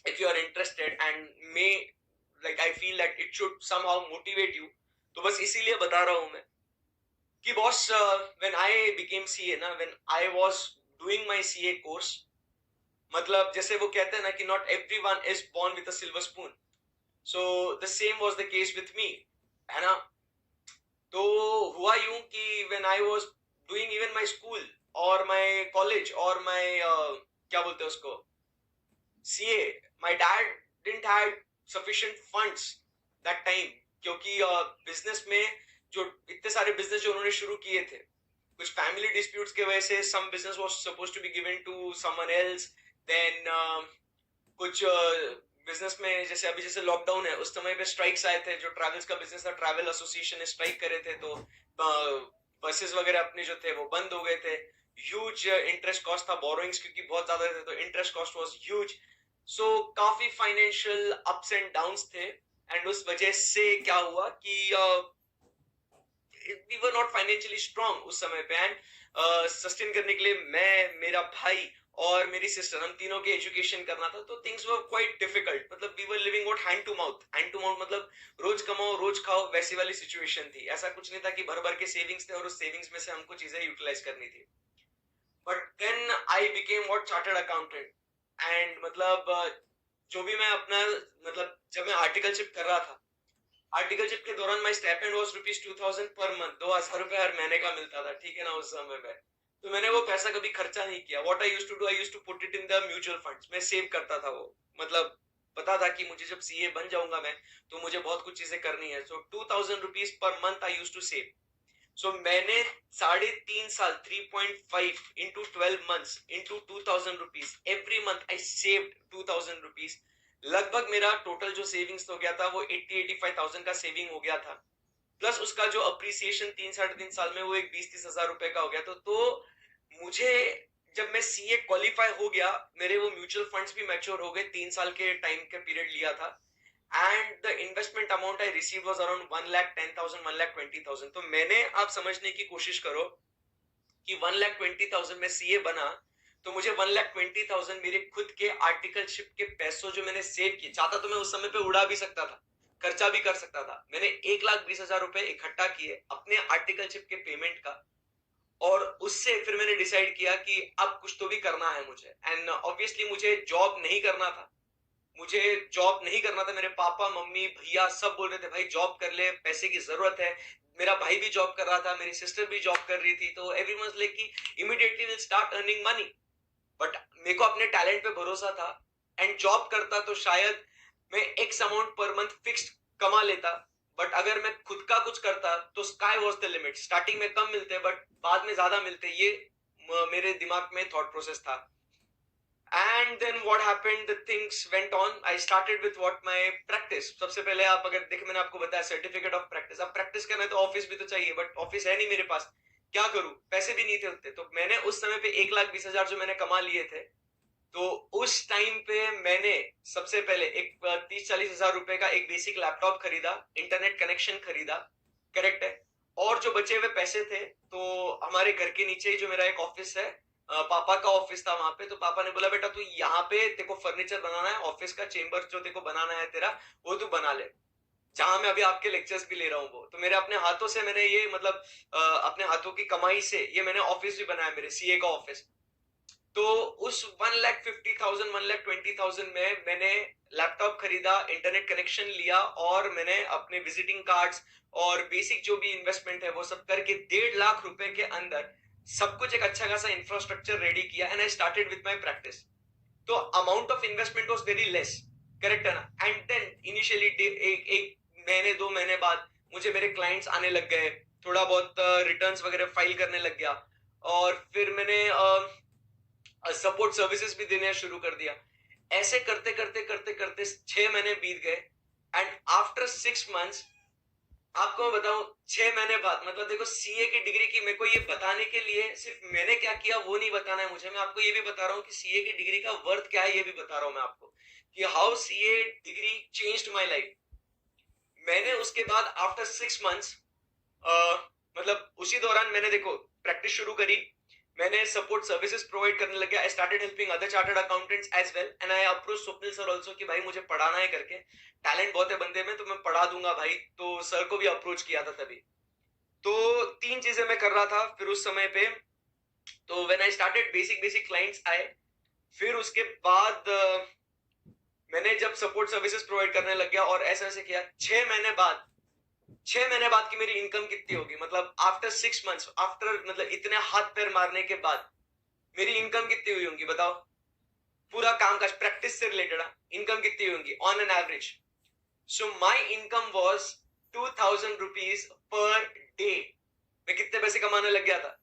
if you are interested and may like I feel that it should somehow motivate you, तो बस इसीलिए बता रहा हूँ मैं कि boss, when I became CA ना, when I was doing my CA course, मतलब जैसे वो कहते हैं ना कि not everyone is born with a silver spoon, so the same was the case with me, है ना। तो हुआ यूं कि when I was doing even my school और माय कॉलेज और माय क्या बोलते हैं उसको, CA, my dad didn't had sufficient funds that time, क्योंकि बिजनेस में जो इतने सारे बिजनेस जो उन्होंने शुरू किए थे, कुछ फैमिली डिस्प्यूट्स के वजह से some business was supposed to be given to someone else, then कुछ बिजनेस में जैसे अभी जैसे लॉकडाउन है उस समय पे स्ट्राइक्स आए थे, जो ट्रैवल्स का बिजनेस था, ट्रैवल एसोसिएशन ने स्ट्राइक करे थे, तो बसेस वगैरह अपने जो थे वो बंद हो गए थे। ह्यूज इंटरेस्ट कॉस्ट था, बोरोइंग्स क्योंकि बहुत ज्यादा थे तो interest cost was huge. So काफी फाइनेंशियल अप्स एंड डाउन्स थे, एंड उस वजह से क्या हुआ कि we were not financially strong उस समय पे, एंड सस्टेन करने के लिए मैं, मेरा भाई और मेरी सिस्टर, हम तीनों की एजुकेशन करना था, तो थिंग्स वर क्वाइट डिफिकल्ट। मतलब we were living what hand to mouth, hand to mouth मतलब रोज कमाओ रोज खाओ वैसी वाली सिचुएशन थी। ऐसा कुछ नहीं था कि भर भर के सेविंग्स थे और उस सेविंग्स में से हमको चीजें यूटिलाइज करनी थी। But then I became what chartered accountant, and मतलब जो भी मैं अपना, मतलब जब मैं आर्टिकलशिप कर रहा था, आर्टिकलशिप के दौरान माई स्टाइपेंड वाज ₹2000 पर मंथ, 2000 हर महीने का मिलता था, ठीक है ना, उस समय में। तो मैंने वो पैसा कभी खर्चा नहीं किया। What I used to do, I used to put it in the mutual funds, मैं सेव करता था वो। मतलब पता था कि मुझे जब सीए बन जाऊंगा मैं, तो मुझे बहुत कुछ चीजें करनी है, सो ₹2000 पर month I used to save. So मैंने 3.5 साल, 3.5 into 12 months into ₹2000, every month I saved ₹2000। लगभग मेरा टोटल जो सेविंग्स हो गया था वो 85,000 का सेविंग हो गया था, प्लस उसका जो अप्रिसिएशन 3-3.5 साल में वो एक 20-30 हजार रुपए का हो गया। तो मुझे जब मैं सीए क्वालिफाई हो गया, मेरे वो म्यूचुअल फंड्स भी मैच्योर हो गए, 3 साल के टाइम का पीरियड लिया था, and the investment amount I receive was around 1,10,000, 1,20,000। तो मैंने, आप समझने की कोशिश करो कि 1,20,000 में सीए बना, तो मुझे 1,20,000 मेरे खुद के आर्टिकलशिप के पैसों जो मैंने सेव किए, चाहता तो मैं उस समय पे उड़ा भी सकता था, खर्चा भी कर सकता था। मैंने 1,20,000 रुपए इकट्ठा किए अपने आर्टिकलशिप के पेमेंट का, और उससे फिर मैंने डिसाइड किया कि अब कुछ तो भी करना है मुझे। एंड ऑब्वियसली मुझे जॉब नहीं करना था, मुझे जॉब नहीं करना था। मेरे पापा मम्मी भैया सब बोल रहे थे भाई जॉब कर ले, पैसे की जरूरत है। मेरा भाई भी जॉब कर रहा था, मेरी सिस्टर भी जॉब कर रही थी, तो एवरीवन लाइक कि immediately will start earning money. But मेरे को अपने टैलेंट पे भरोसा था, एंड जॉब करता तो शायद मैं x amount per month fixed कमा लेता। बट अगर मैं खुद का कुछ करता तो sky was the limit. Starting में कम मिलते बट बाद में ज्यादा मिलते, ये मेरे दिमाग में थॉट प्रोसेस था। And then what happened, the things went on. I started with what my practice. सबसे पहले आप अगर देखें, मैंने आपको बताया सर्टिफिकेट ऑफ प्रैक्टिस। अब प्रैक्टिस करना है तो ऑफिस भी तो चाहिए, बट ऑफिस है नहीं मेरे पास, क्या करूं, पैसे भी नहीं थे उतने। तो मैंने उस समय पे 1,20,000 जो मैंने कमा लिए थे, तो उस टाइम पे मैंने सबसे पहले एक 30-40 हजार रुपए का एक बेसिक लैपटॉप खरीदा, इंटरनेट कनेक्शन खरीदा, करेक्ट है। और जो बचे हुए पैसे थे, तो हमारे घर के नीचे ही जो मेरा एक ऑफिस है, पापा का ऑफिस था वहां पे, तो पापा ने बोला बेटा तू यहाँ पे तेको फर्नीचर बनाना है, ऑफिस का चेंबर जो तेको बनाना है तेरा, वो तू बना ले, जहां मैं अभी आपके लेक्चर्स भी ले रहा हूँ वो। तो मेरे अपने हाथों से मैंने ये, मतलब अपने हाथों की कमाई से ये मैंने ऑफिस भी बनाया, मेरे सीए का ऑफिस। तो उस 1,50,000, 1,20,000 में मैंने लैपटॉप खरीदा, इंटरनेट कनेक्शन लिया, और मैंने अपने विजिटिंग कार्ड्स और बेसिक जो भी इन्वेस्टमेंट है वो सब करके 1.5 लाख रुपए के अंदर सब कुछ एक अच्छा खासा इंफ्रास्ट्रक्चर रेडी किया, and I started with my practice. तो amount of investment was very less, correct है ना। एंड देन इनिशियली एक एक महीने 2 महीने बाद मुझे मेरे क्लाइंट्स आने लग गए, थोड़ा बहुत रिटर्न्स वगैरह फाइल करने लग गया, और फिर मैंने सपोर्ट सर्विसेज भी देने शुरू कर दिया। ऐसे करते करते करते करते 6 महीने बीत गए, एंड आफ्टर 6 मंथ्स, आपको मैं बताऊं, 6 महीने बाद, मतलब देखो सीए की डिग्री की, मेरे को ये बताने के लिए सिर्फ मैंने क्या किया वो नहीं बताना है मुझे, मैं आपको ये भी बता रहा हूँ कि सीए की डिग्री का वर्थ क्या है, ये भी बता रहा हूँ मैं आपको कि how CA degree changed my life. मैंने उसके बाद आफ्टर 6 मंथ्स, मतलब उसी दौरान मैंने देखो प्रैक्टिस शुरू करी, मैंने सपोर्ट सर्विसेज प्रोवाइड करने लग गया. I started helping other chartered accountants as well and I approach Swapnil sir also कि भाई मुझे पढ़ाना है करके, टैलेंट बहुत है बंदे में तो मैं पढ़ा दूंगा भाई. तो सर को भी अप्रोच किया था तभी. तो 3 चीजें मैं कर रहा था फिर उस समय पे. तो when I started basic clients आए. फिर उसके बाद मैंने जब सपोर्ट सर्विसेज प्रोवाइड करने लग गया और ऐसे ऐसे किया, 6 महीने बाद की मेरी इनकम कितनी होगी, मतलब आफ्टर 6 मंथ्स, आफ्टर मतलब इतने हाथ पैर मारने के बाद मेरी इनकम कितनी हुई होंगी बताओ. पूरा काम काज प्रैक्टिस से रिलेटेड इनकम कितनी हुई होंगी on an average. So my income was 2000 rupees per day. मैं कितने पैसे कमाने लग गया था,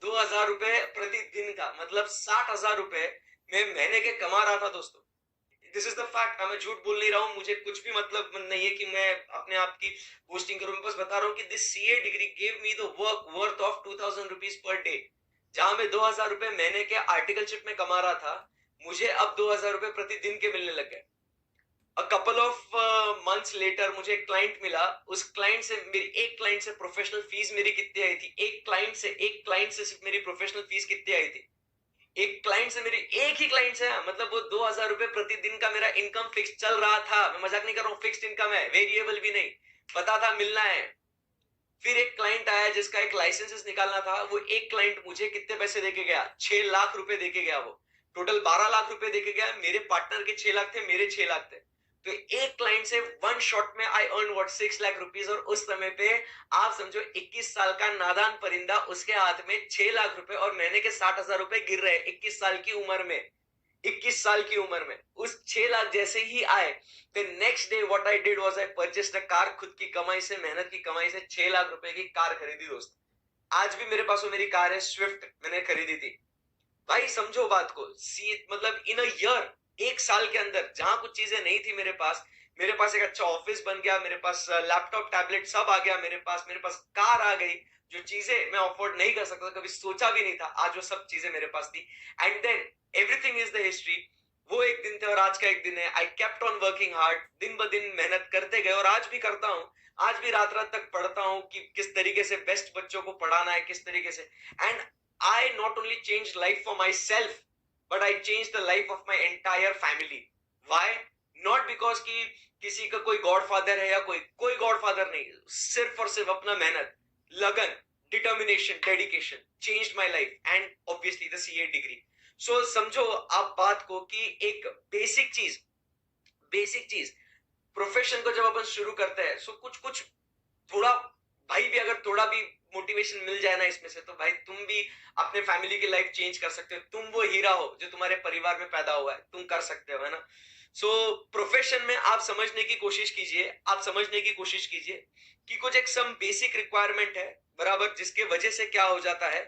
2000 रुपए प्रतिदिन का, मतलब 60,000 रुपए मैं महीने के कमा रहा था दोस्तों. This is the fact. मैं झूठ बोल नहीं रहा हूं, मुझे कुछ भी मतलब नहीं है कि मैं अपने आप की पोस्टिंग करूं. मैं बस बता रहा हूं कि this CA degree gave me the work worth of 2000 rupees per day. जहां मैं 2000 रुपए महीने के आर्टिकलशिप में कमा रहा था, मुझे अब 2000 रुपए प्रतिदिन के मिलने लग गए. A couple of months later मुझे एक क्लाइंट मिला. उस क्लाइंट से मेरी एक क्लाइंट से प्रोफेशनल फीस मेरी कितनी आई थी, एक क्लाइंट से सिर्फ मेरी प्रोफेशनल फीस कितनी आई थी. एक क्लाइंट से मेरी, एक ही क्लाइंट से, मतलब वो 2000 रुपए प्रतिदिन का मेरा इनकम फिक्स चल रहा था. मैं मजाक नहीं कर रहा हूँ, फिक्स्ड इनकम है, वेरिएबल भी नहीं. पता था मिलना है. फिर एक क्लाइंट आया जिसका एक लाइसेंस निकालना था. वो एक क्लाइंट मुझे कितने पैसे देके गया, 6 लाख रुपए देके गया. वो टोटल 12 लाख रुपए देके गया. मेरे पार्टनर के 6 लाख थे, मेरे 6 लाख थे. तो एक क्लाइंट से वन शॉट में I earn what 6 lakh rupees. और उस समय पे आप समझो 21 साल का नादान परिंदा, उसके हाथ में 6 लाख रुपए और महीने के 60,000 रुपए गिर रहे 21 साल की उम्र में. 21 साल की उम्र में उस 6 लाख जैसे ही आए, तो next day what I did was I purchased a car. खुद की कमाई से, मेहनत की कमाई से 6 लाख रुपए की कार खरीदी दोस्त. आज भी मेरे पास वो मेरी कार है, स्विफ्ट, मैंने खरीदी थी. भाई समझो बात को, सी मतलब इन अ ईयर, एक साल के अंदर, जहां कुछ चीजें नहीं थी मेरे पास एक अच्छा ऑफिस बन गया, मेरे पास लैपटॉप टैबलेट सब आ गया, मेरे पास कार आ गई. जो चीजें मैं अफोर्ड नहीं कर सकता, कभी सोचा भी नहीं था, आज वो सब चीजें मेरे पास थी. And then everything is the history. वो एक दिन थे और आज का एक दिन है. I kept on working hard, दिन ब दिन मेहनत करते गए और आज भी करता हूं. आज भी रात रात तक पढ़ता हूं कि किस तरीके से बेस्ट बच्चों को पढ़ाना है, किस तरीके से. And I not only changed life for myself, but I changed the life of my entire family. Why? Not because कि किसी का कोई गॉडफादर है या कोई गॉडफादर नहीं, सिर्फ और सिर्फ अपना मेहनत, लगन, determination, dedication changed my life and obviously the CA degree. So समझो आप बात को कि एक बेसिक चीज प्रोफेशन को जब अपन शुरू करते हैं, सो कुछ थोड़ा, भाई भी अगर थोड़ा भी मोटिवेशन मिल जाए ना इसमें से, तो भाई तुम भी अपने फैमिली की लाइफ चेंज कर सकते हो. तुम वो हीरा हो जो तुम्हारे परिवार में पैदा हुआ है, तुम कर सकते हो, है ना. सो प्रोफेशन में आप समझने की कोशिश कीजिए कि कुछ एक सम बेसिक रिक्वायरमेंट है बराबर, जिसके वजह से क्या हो जाता है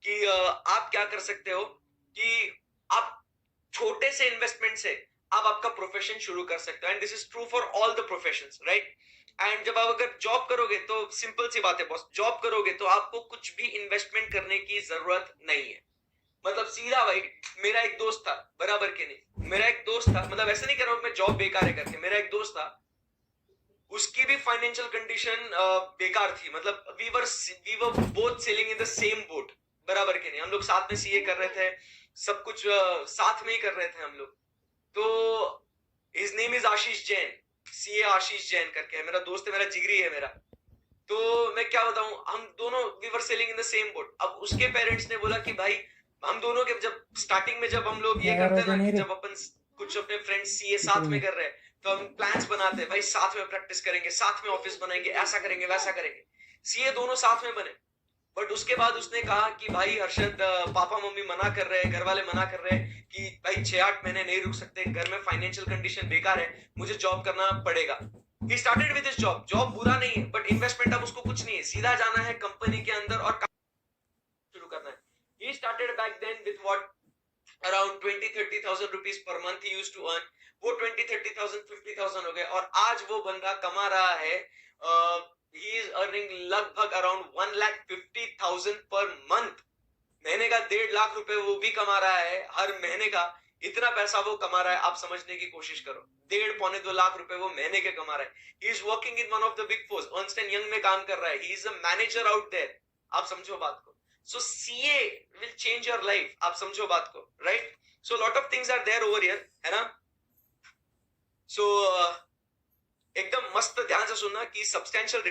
कि आप क्या कर सकते हो कि आप छोटे से इन्वेस्टमेंट से आप आपका प्रोफेशन शुरू कर सकते हो. And this is true for all the professions, right. And जब आप अगर जॉब करोगे, तो सिंपल सी बात है बॉस, जॉब करोगे तो आपको कुछ भी इन्वेस्टमेंट करने की जरूरत नहीं है. मतलब सीधा भाई, मेरा एक दोस्त था, बराबर के नहीं, मेरा एक दोस्त था, मतलब ऐसा नहीं कर रहा हूं मैं जॉब बेकार है करके. मेरा एक दोस्त था, उसकी भी फाइनेंशियल कंडीशन बेकार थी. मतलब we were both sailing in the same boat, बराबर के नहीं. हम लोग साथ में सीए कर रहे थे, सब कुछ साथ में ही कर रहे थे हम लोग. तो his name is Ashish Jain, CA Ashish Jain करके है, मेरा दोस्त है, मेरा जिगरी है मेरा. तो मैं क्या बताऊं, हम दोनों we were sailing in the same boat. अब उसके पेरेंट्स ने बोला कि भाई हम दोनों के, जब स्टार्टिंग में जब हम लोग ये करते हैं ना कि जब अपन कुछ अपने फ्रेंड्स सीए साथ में कर रहे हैं, तो हम प्लान्स बनाते हैं, भाई साथ में प्रैक्टिस करेंगे, साथ में ऑफिस बनाएंगे, ऐसा करेंगे वैसा करेंगे. सीए दोनों साथ में बने. बट उसके बाद उसने कहा कि भाई हर्षद, पापा मम्मी मना कर रहे हैं, घर वाले मना कर रहे हैं कि भाई 6-8 महीने नहीं रुक सकते, घर में फाइनेंशियल कंडीशन बेकार है, मुझे जॉब करना पड़ेगा. He started with his job. Job बुरा नहीं है, बट इन्वेस्टमेंट अब उसको कुछ नहीं है, सीधा जाना है कंपनी के अंदर और शुरू करना है. He started back then with what around 20-30,000 rupees per month he used to earn. वो 20-30,000 50,000 हो गए और आज वो बंदा कमा रहा है, he is earning लगभग around 1,50,000 per month. महीने का 1.5 लाख रुपए वो भी कमा रहा है हर महीने का. इतना पैसा वो कमा रहा है, आप समझने की कोशिश करो. 1.5-2 लाख रुपए वो महीने के कमा रहा है. He is working in one of the big fours, Ernst & Young में काम कर रहा है. He is a manager out there. आप समझो बात को. So CA will change your life. आप समझो बात को, right? So lot of things are there over here, है ना? सो एकदम मस्त ध्यान से सुनना कि सब्सटैंशियल